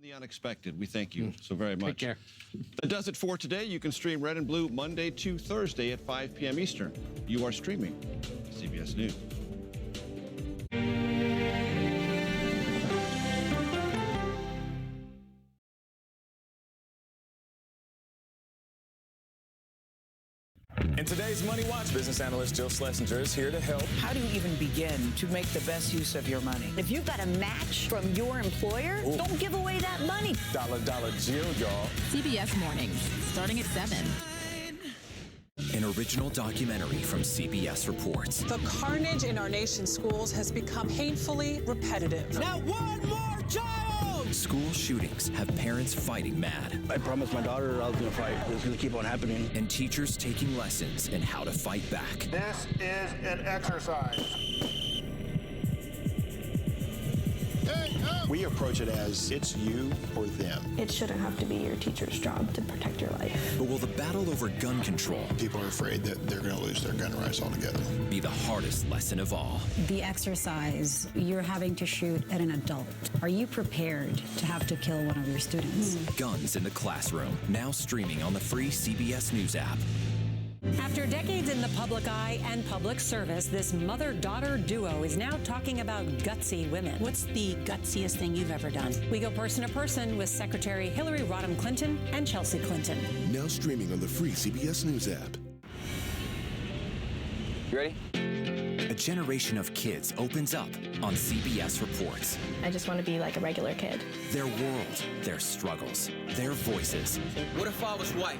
The unexpected. We thank you so very much. Take care. That does it for today. You can stream Red and Blue Monday to Thursday at 5 p.m. Eastern. You are streaming CBS News. In today's Money Watch, business analyst Jill Schlesinger is here to help. How do you even begin to make the best use of your money? If you've got a match from your employer, don't give away that money. Dollar Jill, y'all. CBS Mornings, starting at 7. An original documentary from CBS reports. The carnage in our nation's schools has become painfully repetitive. Now one more child! School shootings have parents fighting mad. I promised my daughter I was going to fight. It's going to keep on happening. And teachers taking lessons in how to fight back. This is an exercise. We approach it as it's you or them. It shouldn't have to be your teacher's job to protect your life. But will the battle over gun control, People are afraid that they're going to lose their gun rights altogether, be the hardest lesson of all? The exercise, you're having to shoot at an adult. Are you prepared to have to kill one of your students? Guns in the Classroom, now streaming on the free CBS News app. After decades in the public eye and public service, this mother-daughter duo is now talking about gutsy women. What's the gutsiest thing you've ever done? We go person to person with Secretary Hillary Rodham Clinton and Chelsea Clinton. Now streaming on the free CBS News app. You ready? A generation of kids opens up on CBS Reports. I just want to be like a regular kid. Their world, their struggles, their voices. What if I was white?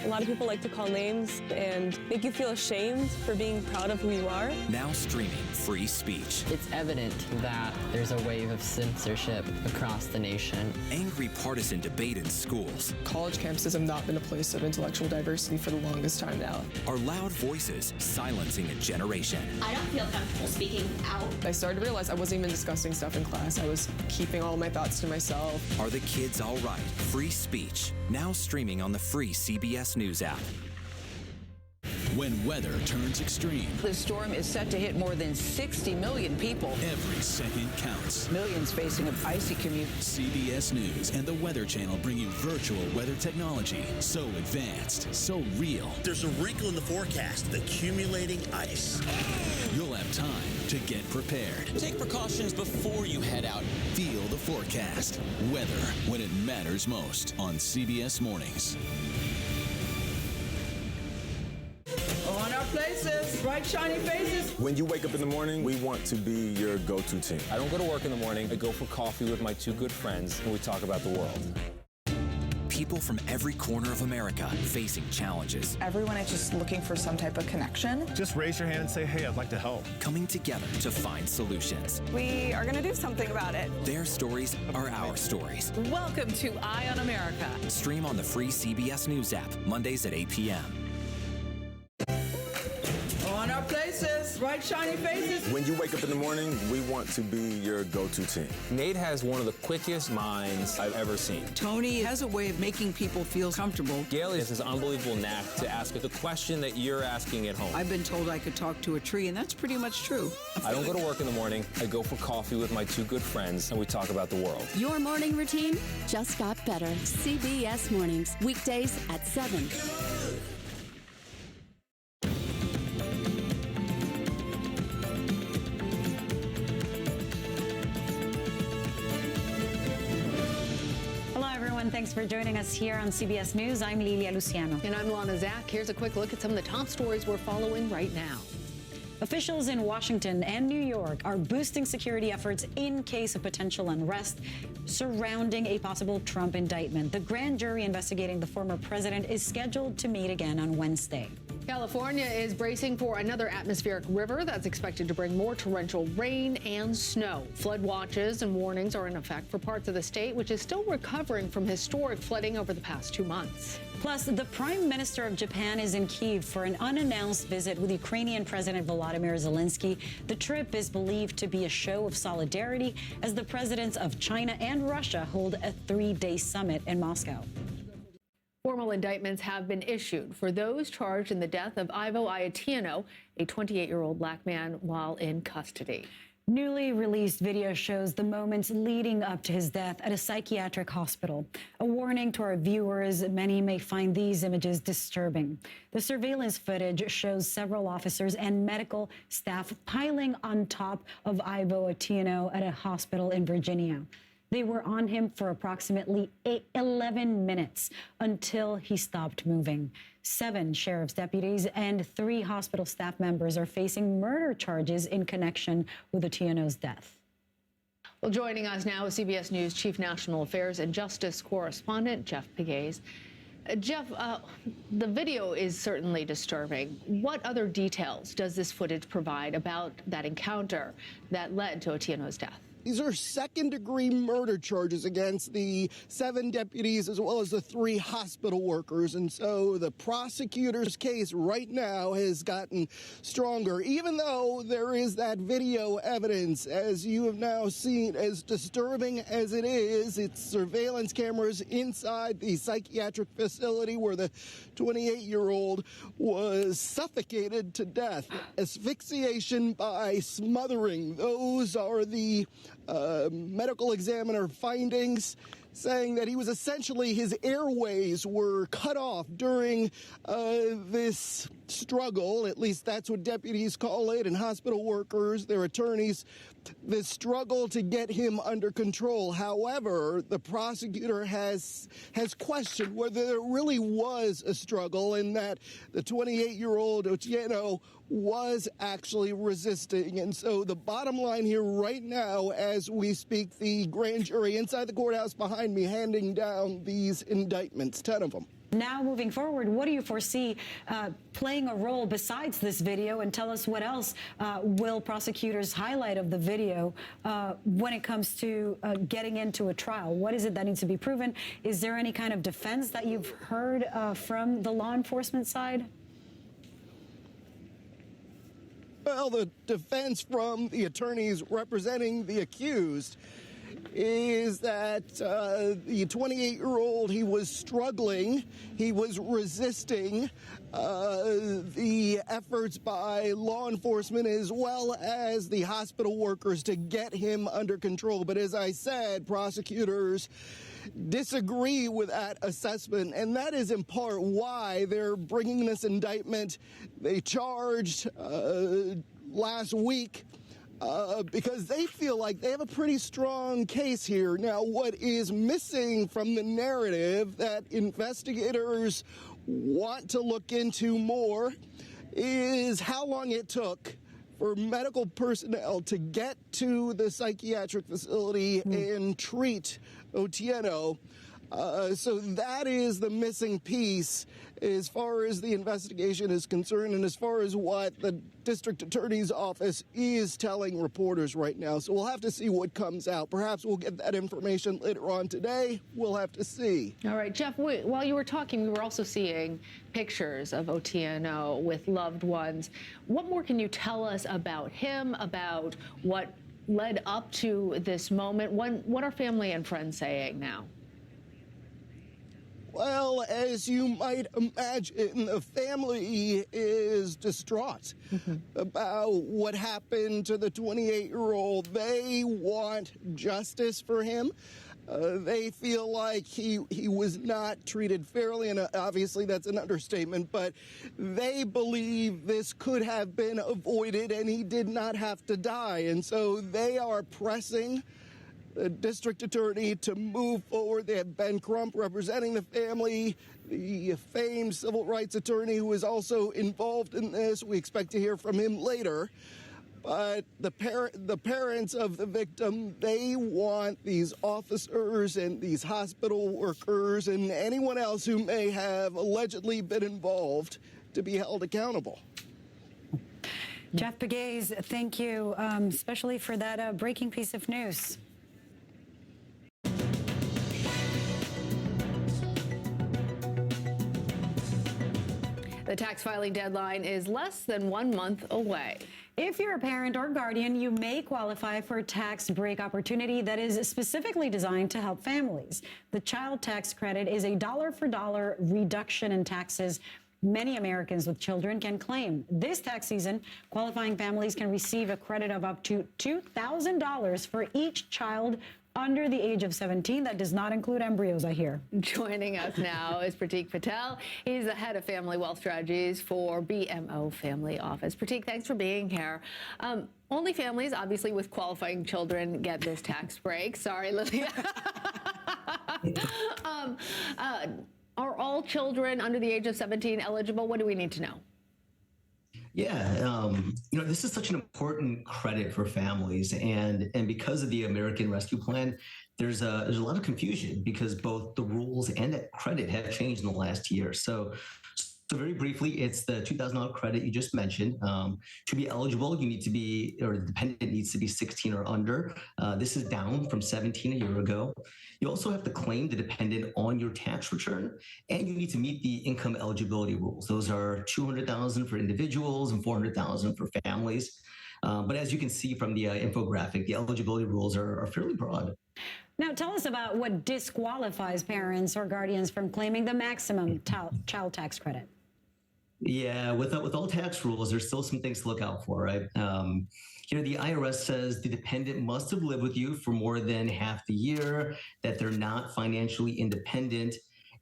A lot of people like to call names and make you feel ashamed for being proud of who you are. Now streaming free speech. It's evident that there's a wave of censorship across the nation. Angry partisan debate in schools. College campuses have not been a place of intellectual diversity for the longest time now. Are loud voices silencing a generation. I don't feel comfortable speaking out. I started to realize I wasn't even discussing stuff in class. I was keeping all my thoughts to myself. Are the kids all right? Free speech. Now streaming on the free CBS News app. When weather turns extreme. The storm is set to hit more than 60 million people. Every second counts. Millions facing an icy commute. CBS News and the Weather Channel bring you virtual weather technology. So advanced, so real. There's a wrinkle in the forecast, accumulating ice. You'll have time to get prepared. Take precautions before you head out. Feel the forecast. Weather when it matters most on CBS Mornings. On our places, bright, shiny faces. When you wake up in the morning, we want to be your go-to team. I don't go to work in the morning. I go for coffee with my two good friends, and we talk about the world. People from every corner of America facing challenges. Everyone is just looking for some type of connection. Just raise your hand and say, hey, I'd like to help. Coming together to find solutions. We are going to do something about it. Their stories are our stories. Welcome to Eye on America. Stream on the free CBS News app, Mondays at 8 p.m. On our places, bright, shiny faces. When you wake up in the morning, we want to be your go-to team. Nate has one of the quickest minds I've ever seen. Tony has a way of making people feel comfortable. Gail has this unbelievable knack to ask the question that you're asking at home. I've been told I could talk to a tree, and that's pretty much true. I don't go to work in the morning. I go for coffee with my two good friends, and we talk about the world. Your morning routine just got better. CBS Mornings, weekdays at 7. Thanks for joining us here on CBS News. I'm Lilia Luciano. And I'm Lana Zach. Here's a quick look at some of the top stories we're following right now. Officials in Washington and New York are boosting security efforts in case of potential unrest surrounding a possible Trump indictment. The grand jury investigating the former president is scheduled to meet again on Wednesday. California is bracing for another atmospheric river that's expected to bring more torrential rain and snow. Flood watches and warnings are in effect for parts of the state, which is still recovering from historic flooding over the past 2 months. Plus, the Prime Minister of Japan is in Kyiv for an unannounced visit with Ukrainian President Volodymyr Zelensky. The trip is believed to be a show of solidarity as the presidents of China and Russia hold a 3-day summit in Moscow. Formal indictments have been issued for those charged in the death of Irvo Otieno, a 28-year-old black man, while in custody. Newly released video shows the moments leading up to his death at a psychiatric hospital. A warning to our viewers, many may find these images disturbing. The surveillance footage shows several officers and medical staff piling on top of Irvo Otieno at a hospital in Virginia. They were on him for approximately 11 minutes until he stopped moving. 7 sheriff's deputies and 3 hospital staff members are facing murder charges in connection with Otieno's death. Well, joining us now is CBS News Chief National Affairs and Justice Correspondent Jeff Pegues. Jeff, the video is certainly disturbing. What other details does this footage provide about that encounter that led to Otieno's death? These are second-degree murder charges against the 7 deputies as well as the 3 hospital workers. And so the prosecutor's case right now has gotten stronger, even though there is that video evidence, as you have now seen, as disturbing as it is. It's surveillance cameras inside the psychiatric facility where the 28-year-old was suffocated to death. Asphyxiation by smothering. Those are the medical examiner findings, saying that he was essentially, his airways were cut off during this struggle. At least that's what deputies call it, and hospital workers, their attorneys, the struggle to get him under control. However, the prosecutor has questioned whether there really was a struggle and that the 28-year-old Otieno was actually resisting. And so the bottom line here right now, as we speak, the grand jury inside the courthouse behind me handing down these indictments, 10 of them. Now, moving forward, what do you foresee playing a role besides this video? And tell us what else will prosecutors highlight of the video when it comes to getting into a trial? What is it that needs to be proven? Is there any kind of defense that you've heard from the law enforcement side? Well, the defense from the attorneys representing the accused is that the 28-year-old, he was struggling, he was resisting the efforts by law enforcement as well as the hospital workers to get him under control. But as I said, prosecutors disagree with that assessment, and that is in part why they're bringing this indictment. They charged last week because they feel like they have a pretty strong case here. Now, what is missing from the narrative that investigators want to look into more is how long it took for medical personnel to get to the psychiatric facility and treat Otieno. So that is the missing piece as far as the investigation is concerned and as far as what the district attorney's office is telling reporters right now. So we'll have to see what comes out. Perhaps we'll get that information later on today. We'll have to see. All right, Jeff, while you were talking, we were also seeing pictures of Otieno with loved ones. What more can you tell us about him, about what led up to this moment? What are family and friends saying now? Well, as you might imagine, the family is distraught about what happened to the 28-year-old. They want justice for him. They feel like he was not treated fairly, and obviously that's an understatement, but they believe this could have been avoided and he did not have to die. And so they are pressing the district attorney to move forward. They have Ben Crump representing the family, the famed civil rights attorney who is also involved in this. We expect to hear from him later. But the parents of the victim, they want these officers and these hospital workers and anyone else who may have allegedly been involved to be held accountable. Jeff Pegues, thank you, especially for that breaking piece of news. The tax filing deadline is less than 1 month away. If you're a parent or guardian, you may qualify for a tax break opportunity that is specifically designed to help families. The child tax credit is a dollar-for-dollar reduction in taxes many Americans with children can claim. This tax season, qualifying families can receive a credit of up to $2,000 for each child under the age of 17. That does not include embryos, I hear. Joining us now is Pratik Patel. He's the head of family wealth strategies for BMO Family Office. Pratik, thanks for being here. Only families, obviously, with qualifying children get this tax break. Sorry, Lilia. Are all children under the age of 17 eligible? What do we need to know? Yeah, this is such an important credit for families, and because of the American Rescue Plan, there's a lot of confusion because both the rules and that credit have changed in the last year. So very briefly, it's the $2,000 credit you just mentioned. To be eligible, you need to be, or the dependent needs to be 16 or under. This is down from 17 a year ago. You also have to claim the dependent on your tax return, and you need to meet the income eligibility rules. Those are $200,000 for individuals and $400,000 for families. But as you can see from the infographic, the eligibility rules are fairly broad. Now, tell us about what disqualifies parents or guardians from claiming the maximum child tax credit. Yeah, with all tax rules, there's still some things to look out for, right? Here, the IRS says the dependent must have lived with you for more than half the year, that they're not financially independent.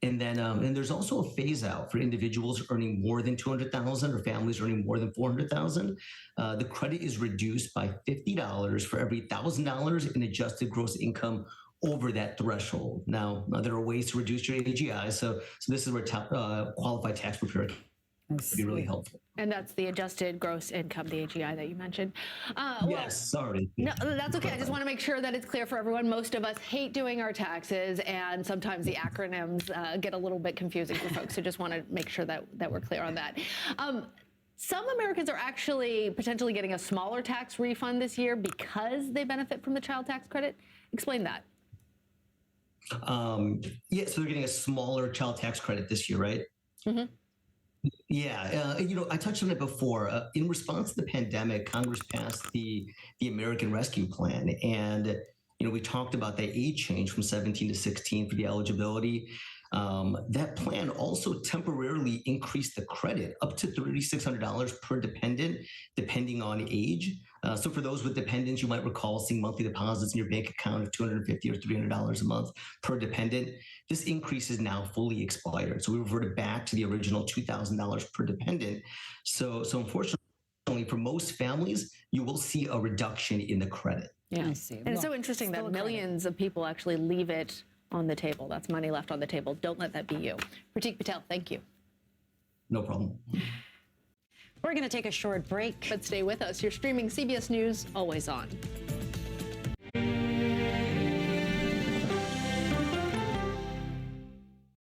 And then and there's also a phase out for individuals earning more than $200,000 or families earning more than $400,000. The credit is reduced by $50 for every $1,000 in adjusted gross income over that threshold. Now there are ways to reduce your AGI, so this is where qualified tax preparer can be really helpful. And that's the adjusted gross income, the AGI that you mentioned. Yes, sorry. No, that's okay. I just want to make sure that it's clear for everyone. Most of us hate doing our taxes, and sometimes the acronyms get a little bit confusing for folks. So just want to make sure that we're clear on that. Some Americans are actually potentially getting a smaller tax refund this year because they benefit from the child tax credit. Explain that. Yeah, so they're getting a smaller child tax credit this year, right? Mm-hmm. Yeah, I touched on it before. In response to the pandemic, Congress passed the American Rescue Plan, and we talked about that age change from 17 to 16 for the eligibility. That plan also temporarily increased the credit up to $3,600 per dependent, depending on age. So for those with dependents, you might recall seeing monthly deposits in your bank account of $250 or $300 a month per dependent. This increase is now fully expired. So we reverted back to the original $2,000 per dependent. So unfortunately, for most families, you will see a reduction in the credit. Yeah, I see. And it's so interesting that millions of people actually leave it on the table. That's money left on the table. Don't let that be you. Pratik Patel, thank you. No problem. We're going to take a short break. But stay with us. You're streaming CBS News, always on.